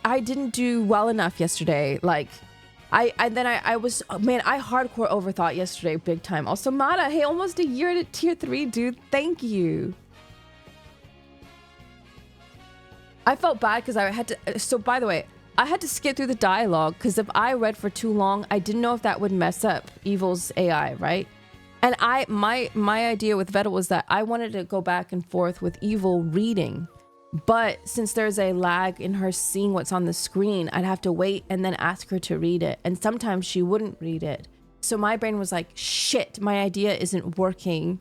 I didn't do well enough yesterday. Like, I was, oh, man, I hardcore overthought yesterday big time. Also, Mata, hey, almost a year to tier 3, dude. Thank you. I felt bad because I had to, so by the way, I had to skip through the dialogue because if I read for too long, I didn't know if that would mess up Evil's AI, right? And my idea with Vettel was that I wanted to go back and forth with Evil reading. But since there's a lag in her seeing what's on the screen, I'd have to wait and then ask her to read it. And sometimes she wouldn't read it. So my brain was like, shit, my idea isn't working.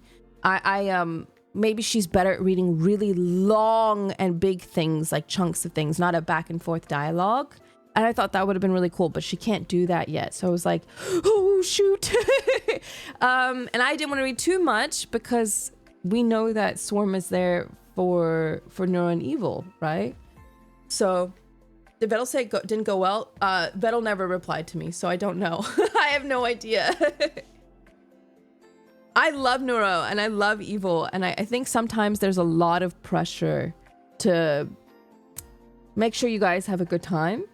Maybe she's better at reading really long and big things, like chunks of things, not a back and forth dialogue. And I thought that would have been really cool, but she can't do that yet. So I was like, oh, shoot. And I didn't want to read too much because we know that Swarm is there for Neuro and Evil, right? So did Vettel say it didn't go well? Vettel never replied to me, so I don't know. I have no idea. I love Neuro and I love Evil, and I think sometimes there's a lot of pressure to make sure you guys have a good time,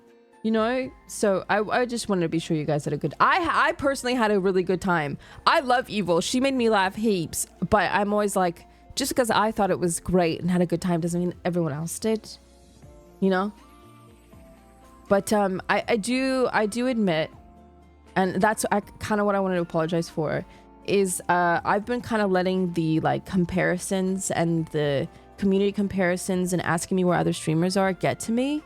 you know? So I just wanted to be sure you guys had a good... I personally had a really good time. I love Evil. She made me laugh heaps, but I'm always like, just because I thought it was great and had a good time doesn't mean everyone else did, you know? But I do admit, and that's kind of what I wanted to apologize for, is I've been kind of letting the like comparisons and the community comparisons and asking me where other streamers are get to me.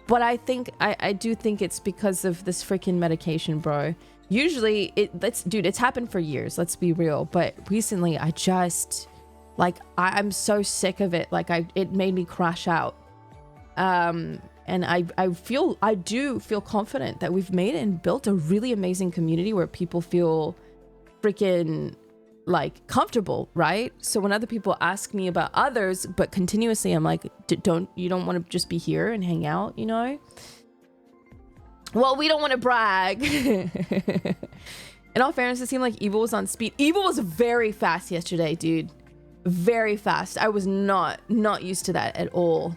But I think I do think it's because of this freaking medication, bro. Usually it's happened for years, let's be real. But recently I just like I'm so sick of it. Like it made me crash out. And I do feel confident that we've made it and built a really amazing community where people feel freaking like comfortable, right? So when other people ask me about others, but continuously I'm like, you don't want to just be here and hang out, you know? Well, we don't want to brag. In all fairness, it seemed like Evil was on speed. Evil was very fast yesterday, dude. Very fast. I was not used to that at all.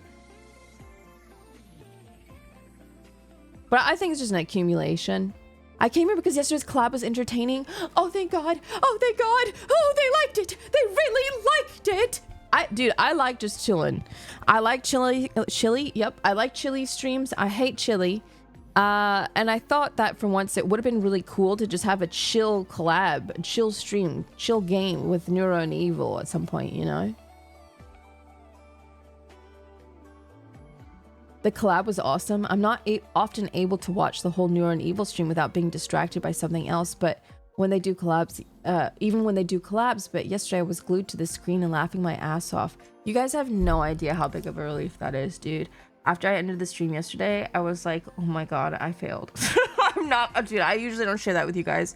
But I think it's just an accumulation. I came here because yesterday's collab was entertaining. Oh, thank God. Oh, thank God. Oh, they liked it. They really liked it. Dude, I like just chilling. I like chili. Yep. I like chili streams. I hate chili. And I thought that for once it would have been really cool to just have a chill collab, a chill stream, chill game with Neuro and Evil at some point, you know? The collab was awesome. I'm not often able to watch the whole Neuro and Evil stream without being distracted by something else, but when they do collabs, even when they do collabs, but yesterday I was glued to the screen and laughing my ass off. You guys have no idea how big of a relief that is, dude. After I ended the stream yesterday, I was like, oh my God, I failed. I'm not, dude, I usually don't share that with you guys,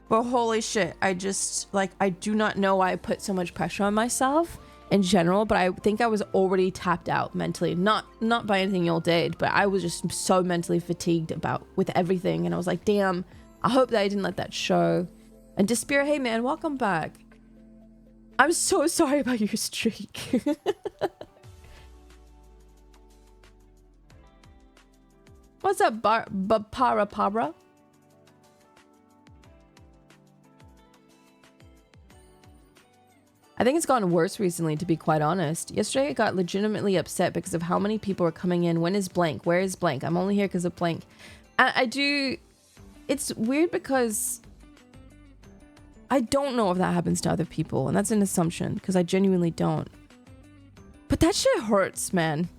but holy shit, I just, like, I do not know why I put so much pressure on myself in general, but I think I was already tapped out mentally, not by anything y'all did, but I was just so mentally fatigued with everything, and I was like, damn, I hope that I didn't let that show. And Despair, hey man, welcome back. I'm so sorry about your streak. What's up, Para? I think it's gotten worse recently, to be quite honest. Yesterday I got legitimately upset because of how many people are coming in. When is blank? Where is blank? I'm only here because of blank. And it's weird because I don't know if that happens to other people, and that's an assumption because I genuinely don't. But that shit hurts, man.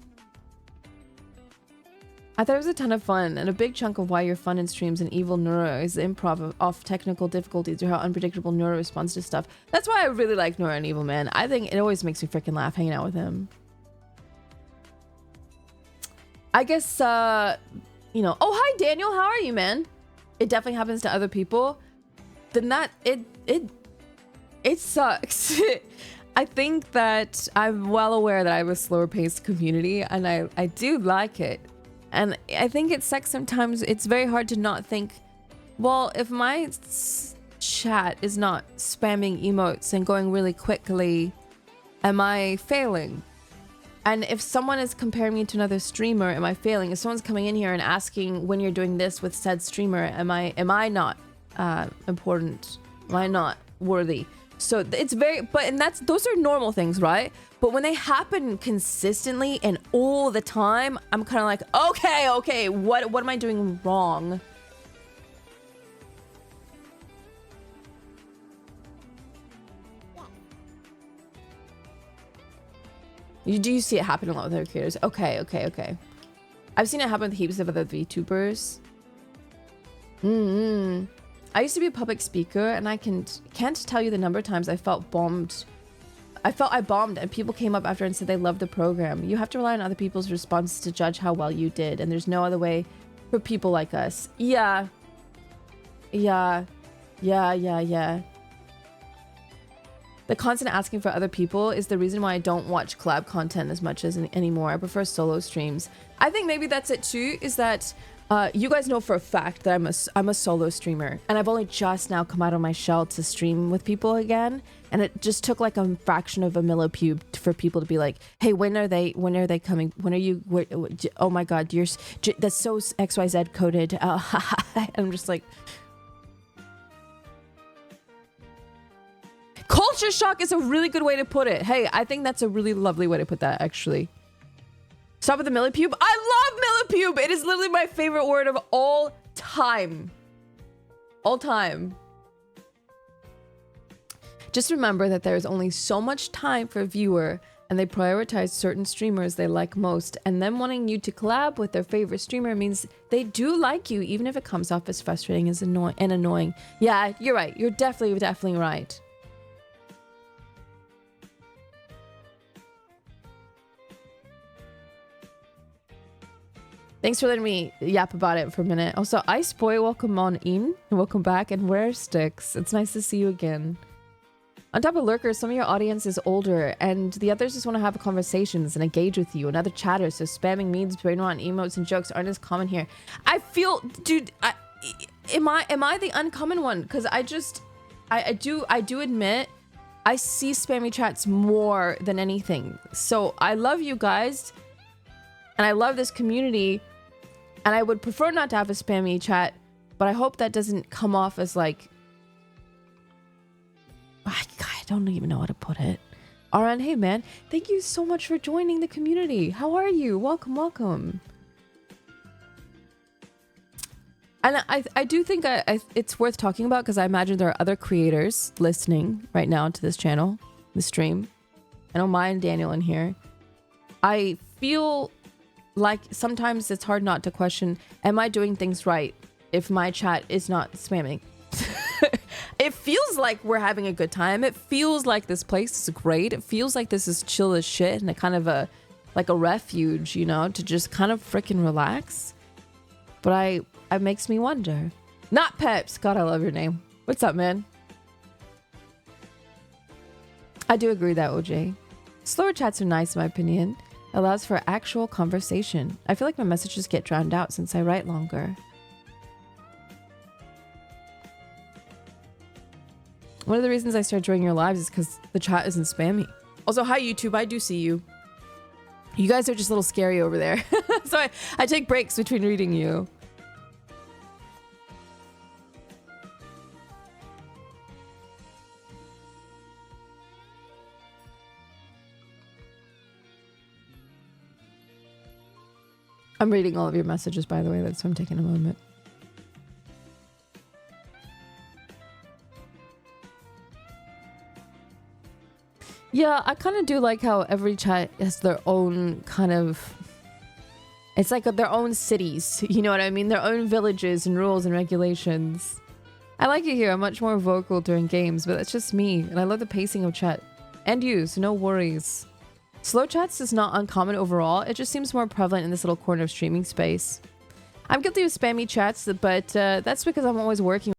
I thought it was a ton of fun, and a big chunk of why you're fun in streams and Evil Neuro is the improv of technical difficulties or how unpredictable Neuro responds to stuff. That's why I really like Neuro and Evil, man. I think it always makes me freaking laugh hanging out with him. I guess, you know, oh, hi, Daniel. How are you, man? It definitely happens to other people. Then it sucks. I think that I'm well aware that I have a slower paced community, and I do like it. And I think it sucks sometimes. It's very hard to not think, well, if my chat is not spamming emotes and going really quickly, am I failing? And if someone is comparing me to another streamer, am I failing? If someone's coming in here and asking when you're doing this with said streamer, am I not important? Am I not worthy? So it's those are normal things, right? But when they happen consistently and all the time, I'm kind of like, okay, what am I doing wrong? Do you see it happen a lot with other creators? Okay. I've seen it happen with heaps of other VTubers. I used to be a public speaker, and I can't tell you the number of times I felt bombed. I bombed, and people came up after and said they loved the program. You have to rely on other people's responses to judge how well you did, and there's no other way for people like us. Yeah. The constant asking for other people is the reason why I don't watch collab content as much as anymore. I prefer solo streams. I think maybe that's it too, is that you guys know for a fact that I'm a solo streamer, and I've only just now come out of my shell to stream with people again, and it just took like a fraction of a millipube for people to be like, hey, when are they coming? When are you, oh my god, that's so XYZ coded. I'm just like, culture shock is a really good way to put it. Hey, I think that's a really lovely way to put that, actually. Stop with the millipube. I love millipube. It is literally my favorite word of all time. All time. Just remember that there is only so much time for a viewer, and they prioritize certain streamers they like most, and them wanting you to collab with their favorite streamer means they do like you, even if it comes off as frustrating as annoying. Yeah, you're right. You're definitely right. Thanks for letting me yap about it for a minute. Also, Ice Boy, welcome on in. And welcome back. And Rare Sticks, it's nice to see you again. On top of lurkers, some of your audience is older, and the others just want to have conversations and engage with you and other chatters, so spamming memes, brain-rot emotes, and jokes aren't as common here. I feel, dude, am I the uncommon one? Because I do admit, I see spammy chats more than anything. So I love you guys, and I love this community, and I would prefer not to have a spammy chat, but I hope that doesn't come off as like, I don't even know how to put it. Aran, hey man, thank you so much for joining the community. How are you? Welcome. And I do think it's worth talking about, because I imagine there are other creators listening right now to this channel, the stream. I know Maya and Daniel in here. I feel like sometimes it's hard not to question, am I doing things right if my chat is not spamming? It feels like we're having a good time. It feels like this place is great. It feels like this is chill as shit, and a kind of a refuge, you know, to just kind of freaking relax. But it makes me wonder. Not Peps. God, I love your name. What's up, man? I do agree that, OJ. Slower chats are nice in my opinion. Allows for actual conversation. I feel like my messages get drowned out since I write longer. One of the reasons I started joining your lives is because the chat isn't spammy. Also, hi YouTube, I do see you. You guys are just a little scary over there. So I take breaks between reading you. I'm reading all of your messages, by the way. That's why I'm taking a moment. Yeah, I kind of do like how every chat has their own kind of... It's like their own cities, you know what I mean? Their own villages and rules and regulations. I like it here. I'm much more vocal during games, but that's just me. And I love the pacing of chat. And you, so no worries. Slow chats is not uncommon overall. It just seems more prevalent in this little corner of streaming space. I'm guilty of spammy chats, but that's because I'm always working